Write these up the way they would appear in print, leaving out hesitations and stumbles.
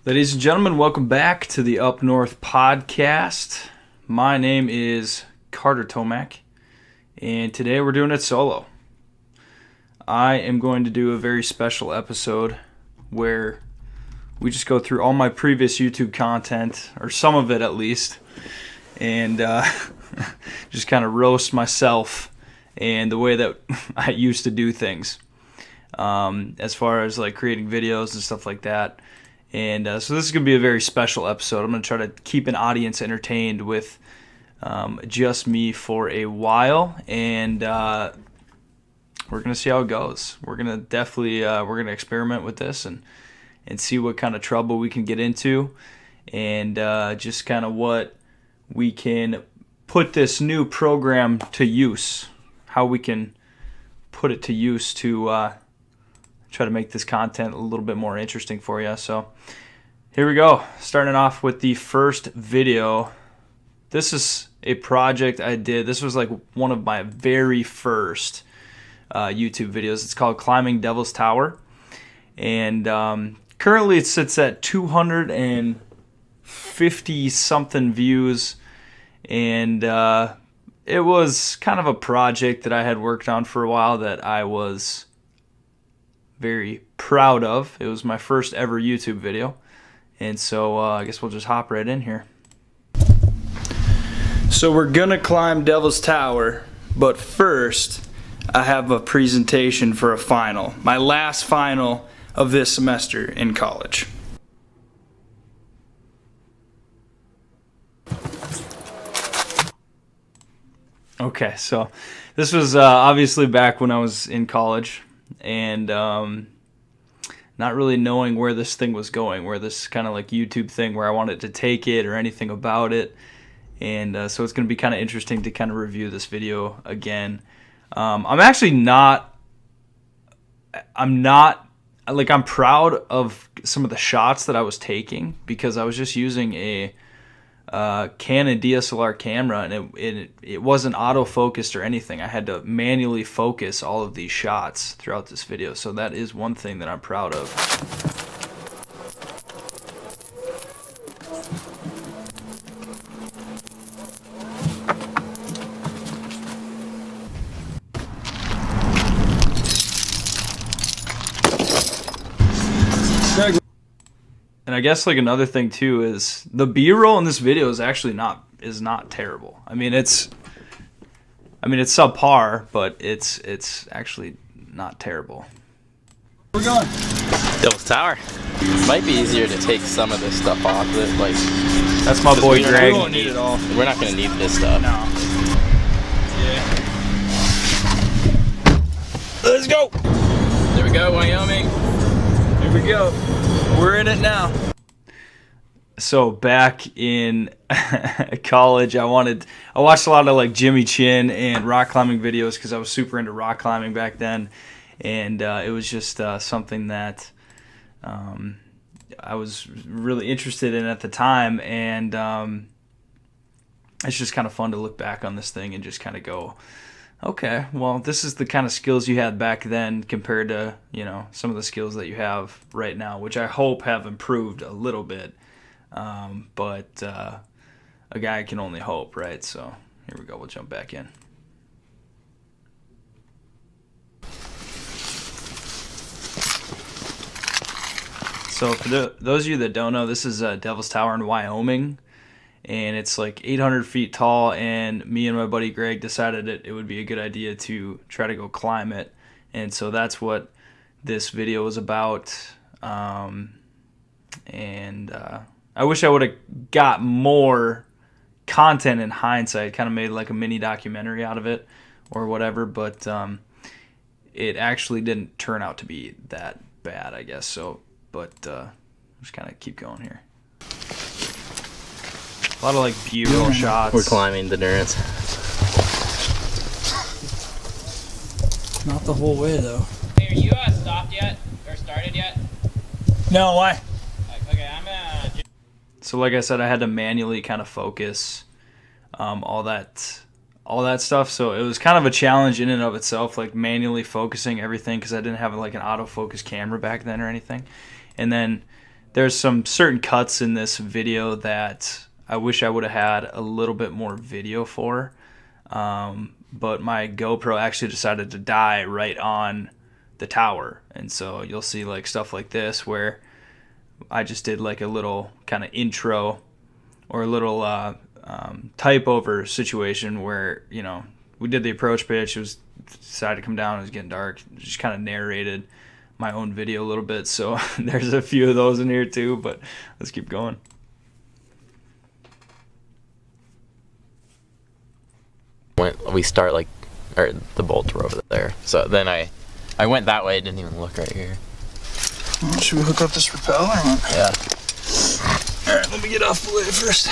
Ladies and gentlemen, welcome back to the Up North podcast. My name is Carter Tomac, and today we're doing it solo. I am going to do a very special episode where we just go through all my previous YouTube content, or some of it at least, and just kind of roast myself and the way that I used to do things, as far as like creating videos and stuff like that. And so this is going to be a very special episode. I'm going to try to keep an audience entertained with just me for a while, and we're going to see how it goes. We're going to definitely we're going to experiment with this and see what kind of trouble we can get into, and just kind of what we can put this new program to use, how we can put it to use to try to make this content a little bit more interesting for you. So here we go, starting off with the first video. This is a project I did. This was like one of my very first YouTube videos. It's called Climbing Devil's Tower, and currently it sits at 250 something views, and it was kind of a project that I had worked on for a while that I was very proud of. It was my first ever YouTube video, and so I guess we'll just hop right in here. So we're gonna climb Devil's Tower, but first I have a presentation for a final, my last final of this semester in college. Okay, so this was obviously back when I was in college, and not really knowing where this thing was going, where this kind of like YouTube thing, where I wanted to take it or anything about it. And so it's going to be kind of interesting to kind of review this video again. I'm proud of some of the shots that I was taking, because I was just using a Canon DSLR camera, and it wasn't autofocused or anything. I had to manually focus all of these shots throughout this video, so that is one thing that I'm proud of. And I guess like another thing too is the B-roll in this video is actually not terrible. I mean it's subpar, but it's actually not terrible. We're going. Devil's Tower. Might be easier to take some of this stuff off of it, like. That's my boy Greg. We won't need it all. We're not gonna need this stuff. No. Yeah. Let's go. There we go, Wyoming. Here we go. We're in it now. So back in college, I watched a lot of like Jimmy Chin and rock climbing videos, because I was super into rock climbing back then, and it was just something that I was really interested in at the time, and it's just kind of fun to look back on this thing and just kind of go, okay, well, this is the kind of skills you had back then compared to, you know, some of the skills that you have right now, which I hope have improved a little bit. But a guy can only hope, right? So here we go. We'll jump back in. So for those of you that don't know, this is Devil's Tower in Wyoming. And it's like 800 feet tall, and me and my buddy Greg decided it would be a good idea to try to go climb it. And so that's what this video was about. I wish I would have got more content in hindsight, kind of made like a mini documentary out of it or whatever, but it actually didn't turn out to be that bad, I guess. So, but just kind of keep going here. A lot of like B-roll shots. We're climbing the Durance. Not the whole way though. Hey, are you stopped yet? Or started yet? No, why? Okay, I'm gonna... So like I said, I had to manually kind of focus all that stuff. So it was kind of a challenge in and of itself, like manually focusing everything, because I didn't have like an autofocus camera back then or anything. And then there's some certain cuts in this video that I wish I would have had a little bit more video for, but my GoPro actually decided to die right on the tower, and so you'll see like stuff like this where I just did like a little kind of intro or a little type over situation where, you know, we did the approach pitch, it was decided to come down, it was getting dark, just kind of narrated my own video a little bit, so there's a few of those in here too, but let's keep going. We start like, or the bolts were over there, so then I went that way, didn't even look right here. Well, should we hook up this rappel or what? Yeah. Alright, let me get off the way first.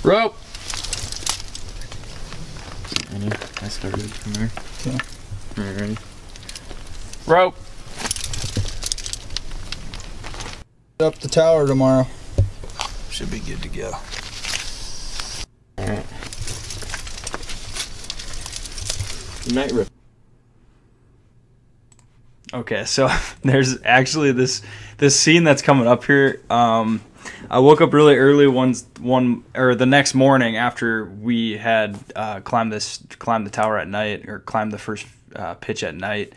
Rope! Ready? I started from there. Okay. Alright, ready? Rope! Up the tower tomorrow. Should be good to go. Alright. Night rip. Okay, so there's actually this scene that's coming up here. I woke up really early the next morning after we had climbed the tower at night, or climbed the first pitch at night,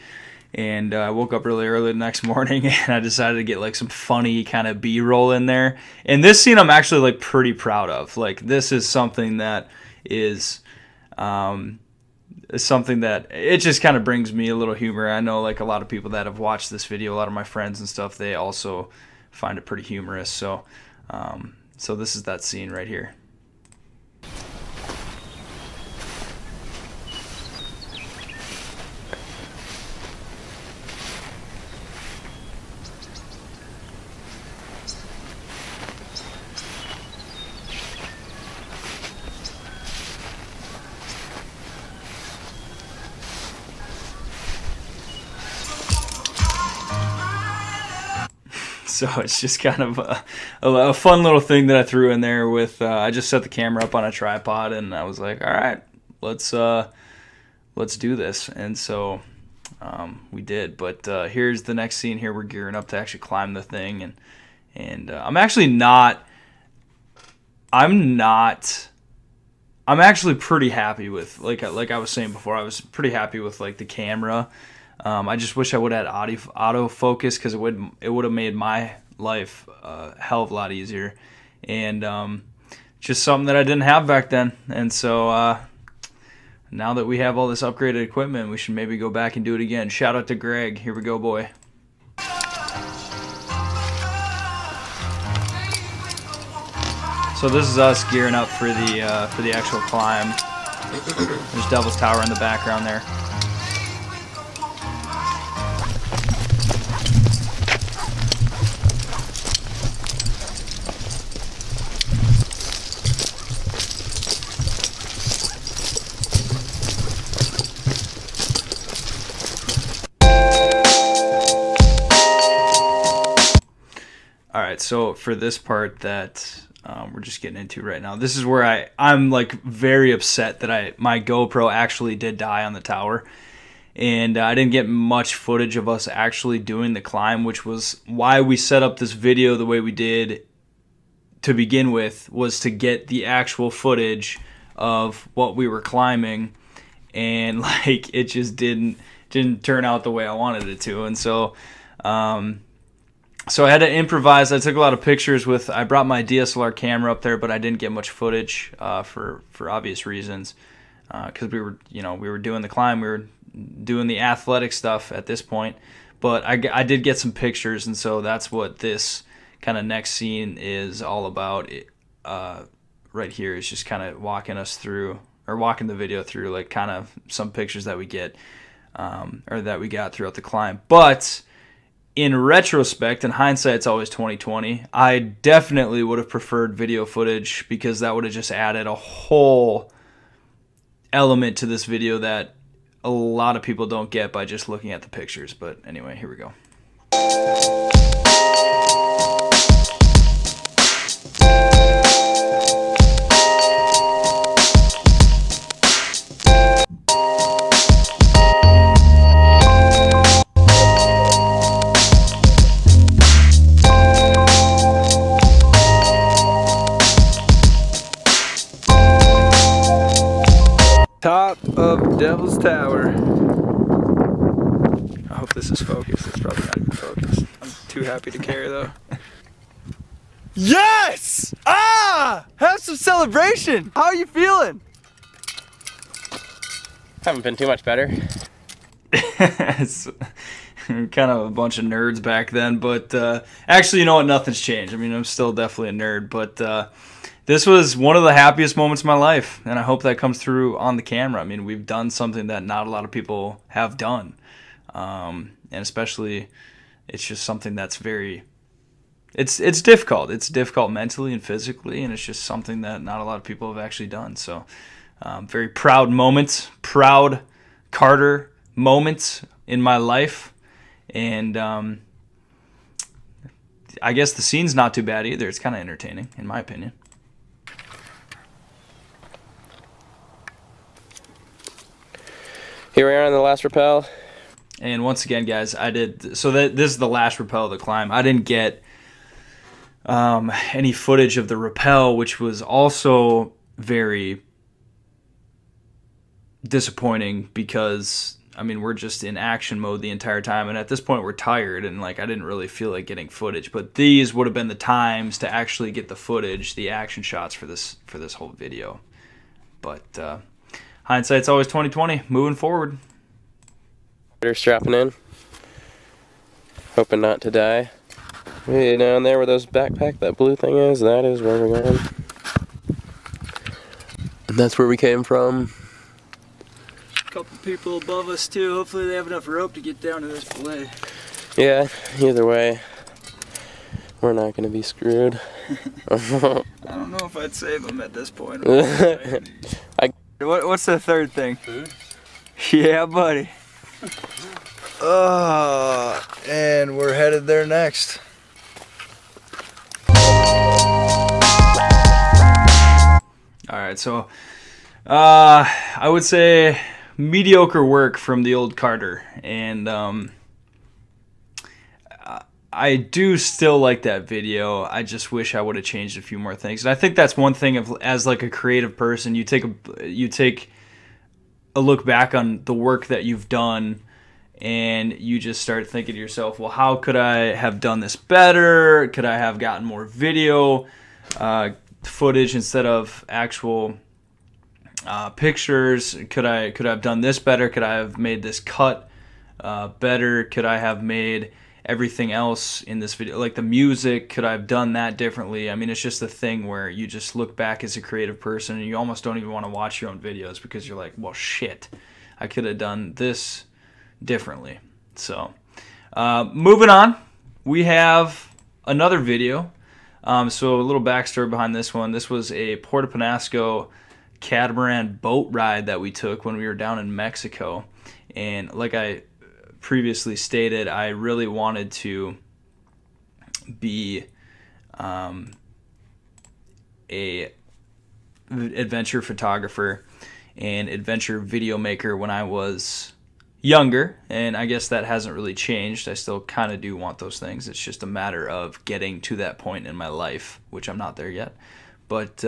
and I woke up really early the next morning and I decided to get like some funny kind of B-roll in there. And this scene I'm actually like pretty proud of. Like, this is something that is something that it just kind of brings me a little humor. I know like a lot of people that have watched this video, a lot of my friends and stuff, they also find it pretty humorous. So so this is that scene right here. So it's just kind of a fun little thing that I threw in there with, I just set the camera up on a tripod and I was like, all right, let's do this. And so we did. But here's the next scene here. We're gearing up to actually climb the thing. And I'm actually pretty happy with, like I was saying before, I was pretty happy with like the camera. I just wish I would have had autofocus, because it would have made my life a hell of a lot easier, and just something that I didn't have back then. And so now that we have all this upgraded equipment, we should maybe go back and do it again. Shout out to Greg. Here we go, boy. So this is us gearing up for the actual climb. There's Devil's Tower in the background there. Alright, so for this part that we're just getting into right now, this is where I'm like very upset that my GoPro actually did die on the tower, and I didn't get much footage of us actually doing the climb, which was why we set up this video the way we did to begin with, was to get the actual footage of what we were climbing, and like it just didn't turn out the way I wanted it to. And so so I had to improvise. I took a lot of pictures I brought my DSLR camera up there, but I didn't get much footage for obvious reasons, because we were doing the climb, we were doing the athletic stuff at this point. But I did get some pictures, and so that's what this kind of next scene is all about. Right here is just kind of walking the video through like kind of some pictures that we get or that we got throughout the climb. But in retrospect, in hindsight, it's always 2020. I definitely would have preferred video footage, because that would have just added a whole element to this video that a lot of people don't get by just looking at the pictures. But anyway, here we go. Devil's Tower. I hope this is focused. It's probably not even focused. I'm too happy to care though. Yes! Ah! Have some celebration! How are you feeling? Haven't been too much better. It's kind of a bunch of nerds back then, but actually, you know what? Nothing's changed. I mean, I'm still definitely a nerd, but this was one of the happiest moments of my life, and I hope that comes through on the camera. I mean, we've done something that not a lot of people have done, and especially, it's just something that's very... It's difficult. It's difficult mentally and physically, and it's just something that not a lot of people have actually done. So, very proud moments, proud Carter moments in my life, and I guess the scene's not too bad either. It's kind of entertaining, in my opinion. Here we are on the last rappel. And once again, guys, this is the last rappel of the climb. I didn't get any footage of the rappel, which was also very disappointing because, I mean, we're just in action mode the entire time, and at this point we're tired, and like I didn't really feel like getting footage. But these would have been the times to actually get the footage, the action shots for this whole video. But hindsight's always 20/20. Moving forward. They're strapping in, hoping not to die. Hey, down there where those backpack, that blue thing is, that is where we're going. And that's where we came from. A couple people above us too. Hopefully they have enough rope to get down to this belay. Yeah, either way, we're not going to be screwed. I don't know if I'd save them at this point. What's the third thing? Food? Yeah, buddy. And we're headed there next. Alright, so I would say mediocre work from the old Carter, and I do still like that video. I just wish I would have changed a few more things. And I think that's one thing of, as like a creative person, you take a look back on the work that you've done, and you just start thinking to yourself, well, how could I have done this better? Could I have gotten more video footage instead of actual pictures? Could I have done this better? Could I have made this cut better? Could I have made everything else in this video, like the music, could I have done that differently? I mean, it's just a thing where you just look back as a creative person and you almost don't even want to watch your own videos because you're like, well, shit, I could have done this differently. So moving on, we have another video. So a little backstory behind this one. This was a Puerto Penasco catamaran boat ride that we took when we were down in Mexico, and like I previously stated, I really wanted to be a adventure photographer and adventure video maker when I was younger, and I guess that hasn't really changed. I still kind of do want those things. It's just a matter of getting to that point in my life, which I'm not there yet. But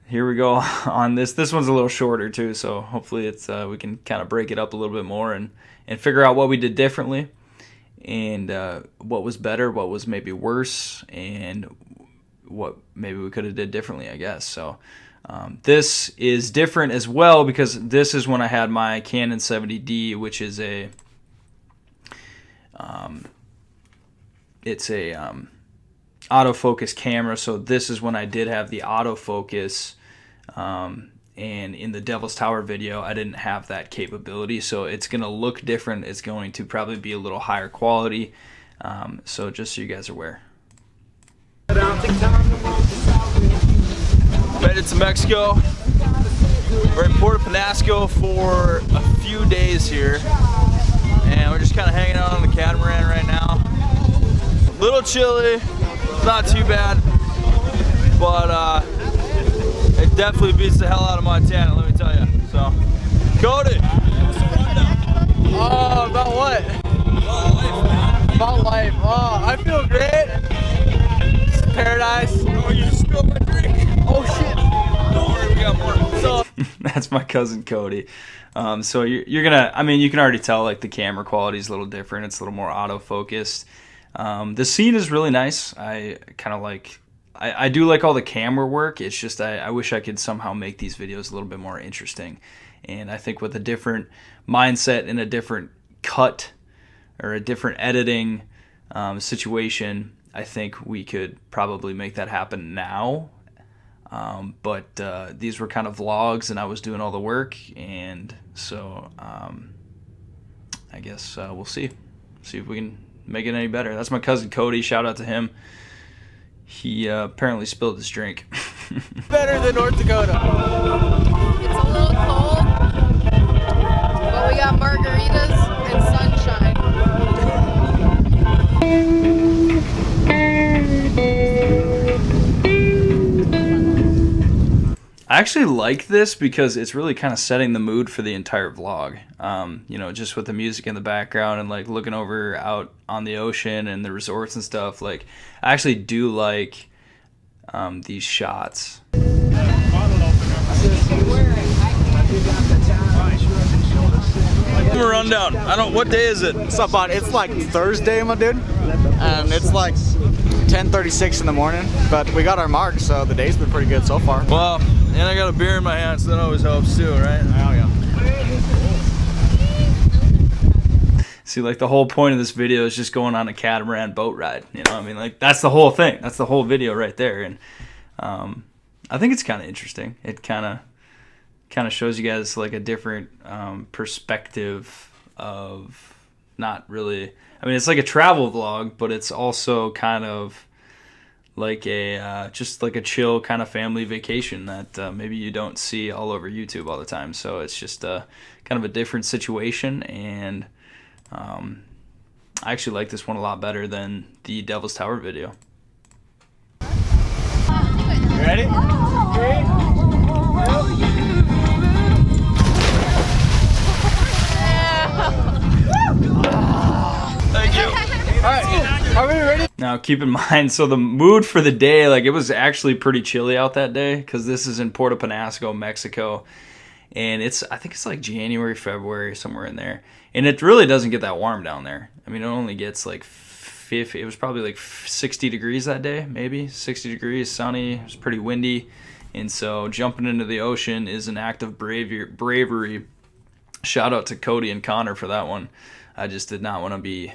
here we go on this. This one's a little shorter too, so hopefully it's we can kind of break it up a little bit more and figure out what we did differently, and what was better, what was maybe worse, and what maybe we could have did differently, I guess. So this is different as well because this is when I had my Canon 70D, which is a it's a autofocus camera. So this is when I did have the autofocus, and in the Devil's Tower video I didn't have that capability, so it's gonna look different. It's going to probably be a little higher quality, so just so you guys are aware. Made it to Mexico. We're in Puerto Penasco for a few days here, and we're just kind of hanging out on the catamaran right now. A little chilly, not too bad, but it definitely beats the hell out of Montana, let me tell you. So, Cody! Oh, about what? About life. Oh, I feel great. It's paradise. Oh, you spilled my drink. Oh, shit. Don't worry, we got more. So That's my cousin Cody. So you're gonna, I mean, you can already tell like the camera quality is a little different. It's a little more autofocused. The scene is really nice. I kind of like, I do like all the camera work. It's just I wish I could somehow make these videos a little bit more interesting. And I think with a different mindset and a different cut or a different editing situation, I think we could probably make that happen now. But these were kind of vlogs, and I was doing all the work, and so I guess we'll see if we can make it any better. That's my cousin Cody. Shout out to him. He apparently spilled his drink. Better than North Dakota. It's a little cold, but we got margaritas and sunshine. I actually like this because it's really kind of setting the mood for the entire vlog. You know, just with the music in the background and like looking over out on the ocean and the resorts and stuff. Like, I actually do like these shots. Give me a rundown. What day is it? What's up, bud? It's like Thursday, my dude, and it's like 10:36 in the morning. But we got our mark, so the day's been pretty good so far. Well, and I got a beer in my hand, so that always helps too, right? Oh yeah. See, like the whole point of this video is just going on a catamaran boat ride. You know, I mean, like that's the whole thing. That's the whole video right there. And I think it's kind of interesting. It kind of shows you guys like a different perspective of not really. I mean, it's like a travel vlog, but it's also kind of like a just like a chill kind of family vacation that maybe you don't see all over YouTube all the time. So it's just kind of a different situation, and I actually like this one a lot better than the Devil's Tower video. You ready? Thank you. All right. Are we ready? Now keep in mind, so the mood for the day, like it was actually pretty chilly out that day because this is in Puerto Penasco, Mexico. And I think it's like January, February, somewhere in there. And it really doesn't get that warm down there. I mean, it only gets like 50, it was probably like 60 degrees that day, maybe 60 degrees, sunny. It was pretty windy. And so jumping into the ocean is an act of bravery. Shout out to Cody and Connor for that one. I just did not want to be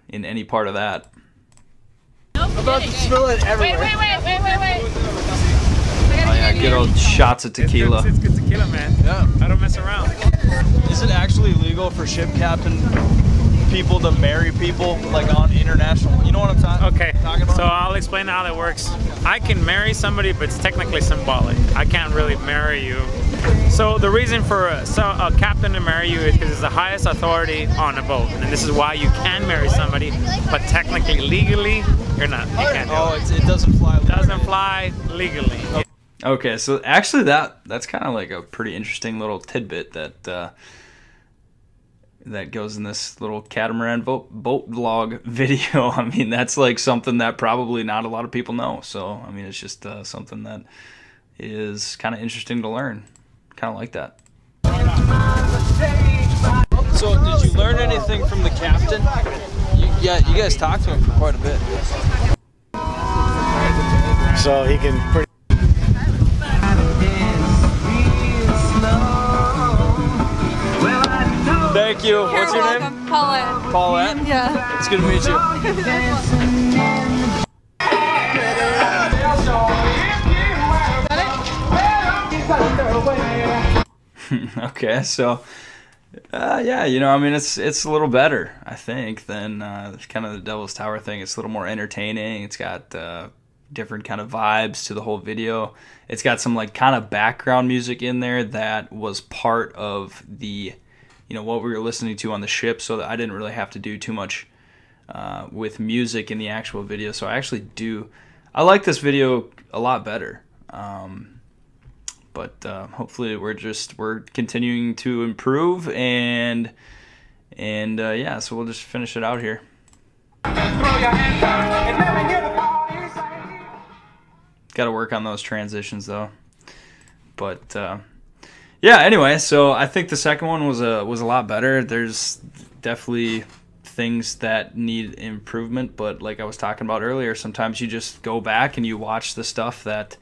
in any part of that. I'm about to spill it everywhere. Wait. Oh yeah, good old shots of tequila. It's good tequila, man. Yeah. I don't mess around. Is it actually legal for ship captain people to marry people like on international? You know what I'm talking about? So I'll explain how that works. I can marry somebody, but it's technically symbolic. I can't really marry you. So the reason for a captain to marry you is because it's the highest authority on a boat, and this is why you can marry somebody, but technically, legally, you're not. You can't do it. It doesn't fly. It doesn't fly legally. Okay, so actually that's kind of like a pretty interesting little tidbit that that goes in this little catamaran boat vlog video. I mean, that's like something that probably not a lot of people know. So, I mean, it's just something that is kind of interesting to learn. Kind of like that. So, did you learn anything from the captain? You guys talked to him for quite a bit. So he can pretty. Thank you. What's your name? Paulette. Paulette? Yeah. It's good to meet you. Okay, so yeah, you know, I mean, it's a little better, I think, than kind of the Devil's Tower thing. It's a little more entertaining. It's got different kind of vibes to the whole video. It's got some like kind of background music in there that was part of the, you know, what we were listening to on the ship, so that I didn't really have to do too much with music in the actual video. So I like this video a lot better. But hopefully we're continuing to improve, and yeah, so we'll just finish it out here. Got to work on those transitions though. But yeah, anyway, so I think the second one was a lot better. There's definitely things that need improvement, but like I was talking about earlier, sometimes you just go back and you watch the stuff that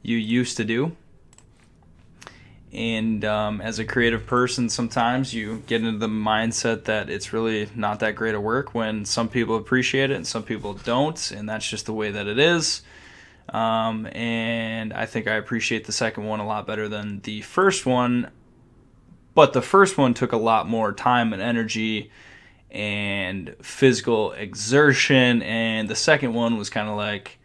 you used to do. And as a creative person, sometimes you get into the mindset that it's really not that great of work, when some people appreciate it and some people don't, and that's just the way that it is. And I think I appreciate the second one a lot better than the first one, but the first one took a lot more time and energy and physical exertion, and the second one was kind of like,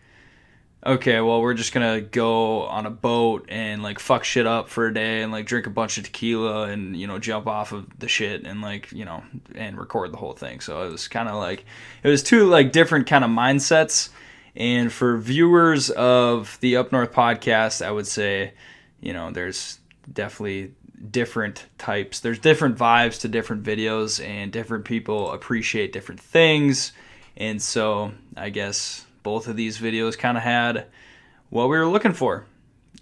okay, well, we're just gonna go on a boat and like fuck shit up for a day and like drink a bunch of tequila and, you know, jump off of the shit and like, you know, and record the whole thing. So it was kind of like, it was two like different kind of mindsets. And for viewers of the Up North podcast, I would say, you know, there's definitely different types. There's different vibes to different videos, and different people appreciate different things. And so I guess both of these videos kind of had what we were looking for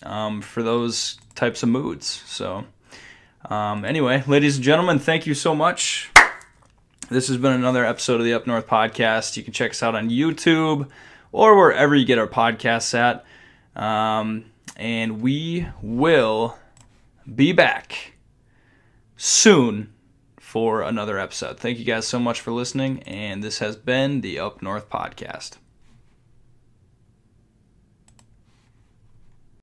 those types of moods. So anyway, ladies and gentlemen, thank you so much. This has been another episode of the Up North podcast. You can check us out on YouTube or wherever you get our podcasts at. And we will be back soon for another episode. Thank you guys so much for listening, and this has been the Up North podcast.